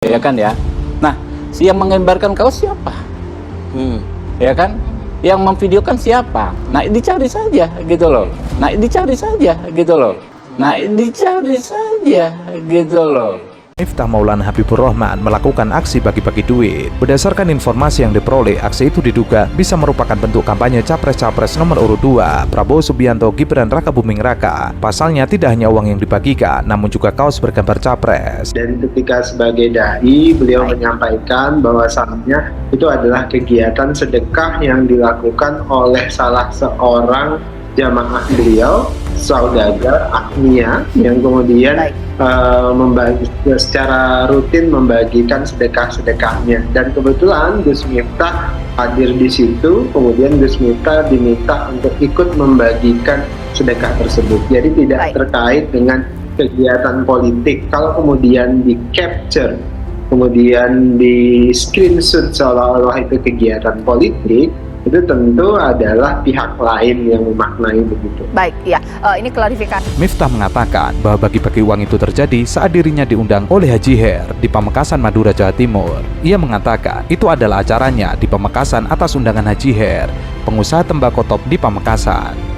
ya kan ya. Nah, yang mengembarkan kaos siapa? Ya kan? Yang memvideokan siapa? Nah, dicari saja gitu loh. Nah, dicari saja gitu loh. Nah, dicari saja gitu loh. Miftah Maulana Habibur Rahman melakukan aksi bagi-bagi duit. Berdasarkan informasi yang diperoleh, aksi itu diduga bisa merupakan bentuk kampanye Capres-Capres nomor urut 2 Prabowo Subianto Gibran Rakabuming Raka. Pasalnya tidak hanya uang yang dibagikan, namun juga kaos bergambar Capres. Dan ketika sebagai dai, beliau menyampaikan bahwasannya itu adalah kegiatan sedekah yang dilakukan oleh salah seorang jamaah beliau, saudagar Agnia, yang kemudian secara rutin membagikan sedekah-sedekahnya. Dan kebetulan Gus Miftah hadir di situ, kemudian Gus Miftah diminta untuk ikut membagikan sedekah tersebut. Jadi tidak terkait dengan kegiatan politik. Kalau kemudian di capture, kemudian di screenshot seolah-olah itu kegiatan politik, itu tentu adalah pihak lain yang memaknai begitu. Baik, ya, ini klarifikasi. Miftah mengatakan bahwa bagi-bagi uang itu terjadi saat dirinya diundang oleh Haji Her di Pamekasan, Madura, Jawa Timur. Ia mengatakan itu adalah acaranya di Pamekasan atas undangan Haji Her, pengusaha tembakau top di Pamekasan.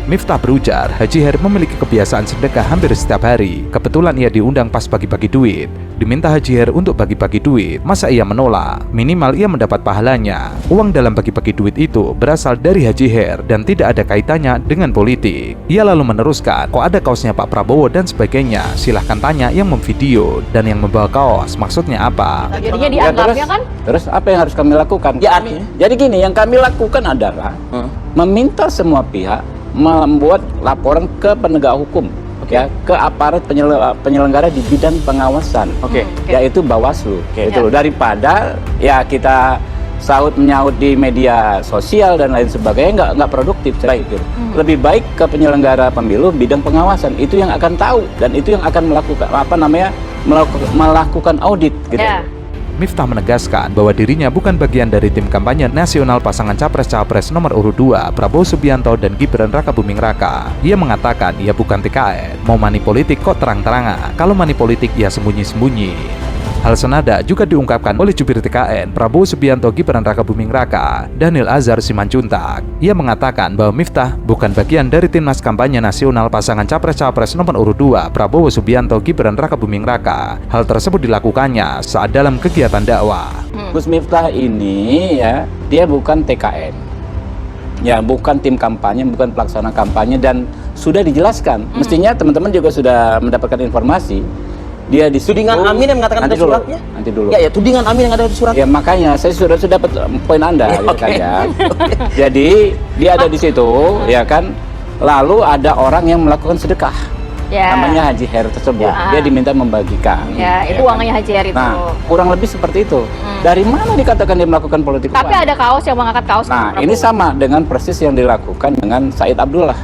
Miftah berujar, Haji Her memiliki kebiasaan sedekah hampir setiap hari. Kebetulan ia diundang pas bagi-bagi duit. Diminta Haji Her untuk bagi-bagi duit, masa ia menolak? Minimal ia mendapat pahalanya. Uang dalam bagi-bagi duit itu berasal dari Haji Her dan tidak ada kaitannya dengan politik. Ia lalu meneruskan, kok ada kaosnya Pak Prabowo dan sebagainya. Silahkan tanya yang memvideo dan yang membawa kaos, maksudnya apa? Jadinya dianggapnya kan? Terus apa yang harus kami lakukan? Ya, jadi gini, yang kami lakukan adalah meminta semua pihak membuat laporan ke penegak hukum, ya, ke aparat penyelenggara di bidang pengawasan, yaitu Bawaslu, gitu loh. Daripada ya kita saut menyaut di media sosial dan lain sebagainya, nggak produktif, saya pikir. Lebih baik ke penyelenggara pemilu bidang pengawasan, itu yang akan tahu dan itu yang akan melakukan audit, gitu. Miftah menegaskan bahwa dirinya bukan bagian dari tim kampanye nasional pasangan Capres-Capres nomor urut 2 Prabowo Subianto dan Gibran Rakabuming Raka. Ia mengatakan ia bukan TKN, mau money politik kok terang-terangan, kalau money politik ia sembunyi-sembunyi. Hal senada juga diungkapkan oleh jubir TKN Prabowo Subianto Gibran Rakabuming Raka, Daniel Azhar Simanjuntak. Ia mengatakan bahwa Miftah bukan bagian dari timnas kampanye nasional pasangan Capres-Capres nomor urut 2 Prabowo Subianto Gibran Rakabuming Raka. Hal tersebut dilakukannya saat dalam kegiatan dakwah. Gus Miftah ini ya, dia bukan TKN. Ya, bukan tim kampanye, bukan pelaksana kampanye, dan sudah dijelaskan. Mestinya teman-teman juga sudah mendapatkan informasi. Dia di tudingan Amin yang mengatakan ada suratnya. Nanti dulu. Ya, tudingan Amin yang ada di suratnya. Ya, makanya saya sudah dapat poin Anda, gitu kan ya. Jadi dia ada di situ, ya kan. Lalu ada orang yang melakukan sedekah. Namanya Haji Her tersebut. Dia diminta membagikan. Ya, itu uangnya Haji Her itu. Nah, kurang lebih seperti itu. Dari mana dikatakan dia melakukan politik uang? Tapi ada kaos yang mengangkat kaos. Nah, ini sama dengan persis yang dilakukan dengan Said Abdullah.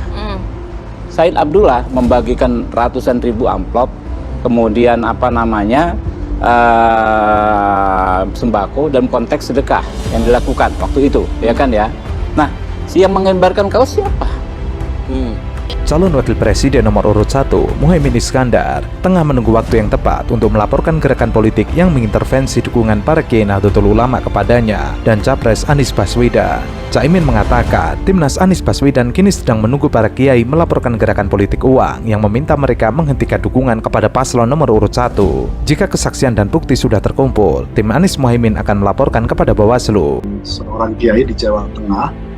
Said Abdullah membagikan ratusan ribu amplop, kemudian sembako dalam konteks sedekah yang dilakukan waktu itu, ya kan ya. Nah, yang mengembarkan kaos siapa? Calon Wakil Presiden nomor urut 1, Muhaimin Iskandar, tengah menunggu waktu yang tepat untuk melaporkan gerakan politik yang mengintervensi dukungan para Kiai Nahdlatul Ulama kepadanya dan Capres Anies Baswedan. Caimin mengatakan, Timnas Anies Baswedan kini sedang menunggu para Kiai melaporkan gerakan politik uang yang meminta mereka menghentikan dukungan kepada paslon nomor urut 1. Jika kesaksian dan bukti sudah terkumpul, tim Anies Muhaimin akan melaporkan kepada Bawaslu. Seorang Kiai di Jawa Tengah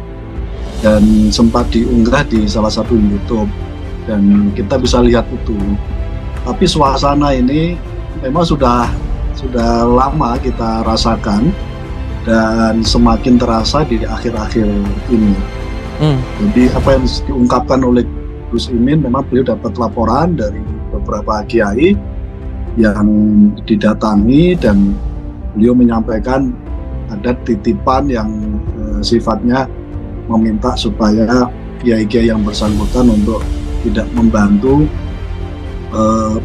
dan sempat diunggah di salah satu YouTube dan kita bisa lihat itu. Tapi suasana ini memang sudah lama kita rasakan dan semakin terasa di akhir-akhir ini. Jadi apa yang diungkapkan oleh Gus Imin, memang beliau dapat laporan dari beberapa kiai yang didatangi dan beliau menyampaikan ada titipan yang sifatnya meminta supaya kiai-kiai yang bersangkutan untuk tidak membantu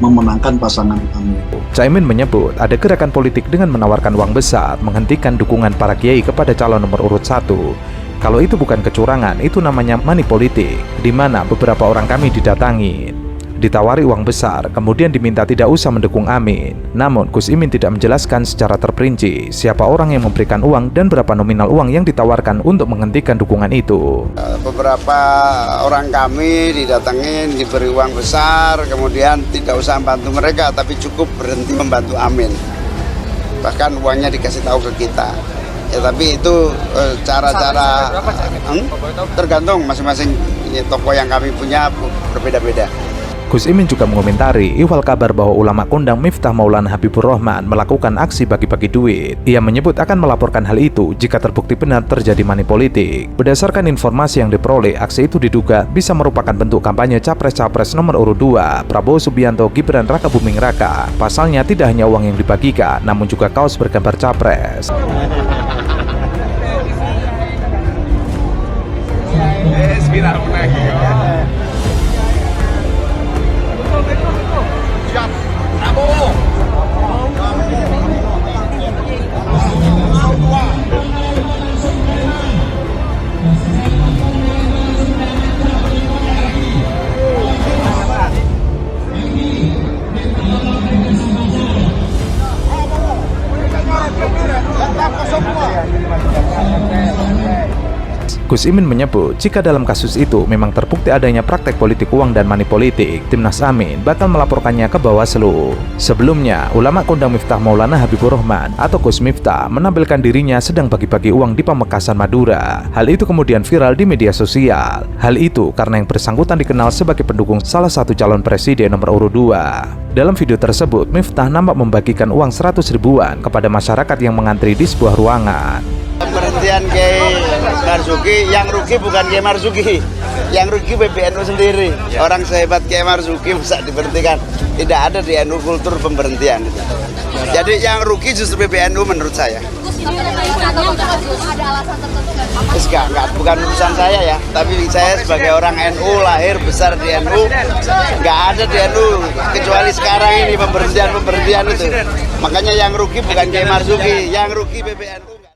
memenangkan pasangan kami. Caimin menyebut ada gerakan politik dengan menawarkan uang besar menghentikan dukungan para kiai kepada calon nomor urut 1. Kalau itu bukan kecurangan, itu namanya money politik, di mana beberapa orang kami didatangi. ditawari uang besar, kemudian diminta tidak usah mendukung Amin. Namun Gus Imin tidak menjelaskan secara terperinci siapa orang yang memberikan uang dan berapa nominal uang yang ditawarkan untuk menghentikan dukungan itu. Beberapa orang kami didatengin, diberi uang besar, kemudian tidak usah membantu mereka, tapi cukup berhenti membantu Amin. Bahkan uangnya dikasih tahu ke kita. Ya, tapi itu cara-cara tergantung masing-masing toko yang kami punya berbeda-beda. Gus Imin juga mengomentari ihwal kabar bahwa ulama kondang Miftah Maulana Habibur Rahman melakukan aksi bagi-bagi duit. Ia menyebut akan melaporkan hal itu jika terbukti benar terjadi money politik. Berdasarkan informasi yang diperoleh, aksi itu diduga bisa merupakan bentuk kampanye Capres-Capres nomor urut 2 Prabowo Subianto Gibran Raka Buming Raka. Pasalnya tidak hanya uang yang dibagikan, namun juga kaos bergambar Capres. Gus Imin menyebut jika dalam kasus itu memang terbukti adanya praktek politik uang dan money politik, Timnas Amin bakal melaporkannya ke Bawaslu. Sebelumnya, ulama kondang Miftah Maulana Habibur Rahman atau Gus Miftah menampilkan dirinya sedang bagi-bagi uang di Pamekasan Madura. Hal itu kemudian viral di media sosial. Hal itu karena yang bersangkutan dikenal sebagai pendukung salah satu calon presiden nomor urut 2. Dalam video tersebut, Miftah nampak membagikan uang 100 ribuan kepada masyarakat yang mengantri di sebuah ruangan. Pemberhentian Kiai Marzuki, yang rugi bukan Kiai Marzuki, yang rugi PBNU sendiri. Orang sehebat Kiai Marzuki bisa diberhentikan. Tidak ada di NU kultur pemberhentian. Jadi yang rugi justru PBNU menurut saya. Enggak, bukan urusan saya ya. Tapi saya sebagai orang NU, lahir besar di NU, nggak ada di NU kecuali sekarang ini pemberhentian itu. Makanya yang rugi bukan Kiai Marzuki, yang rugi PBNU.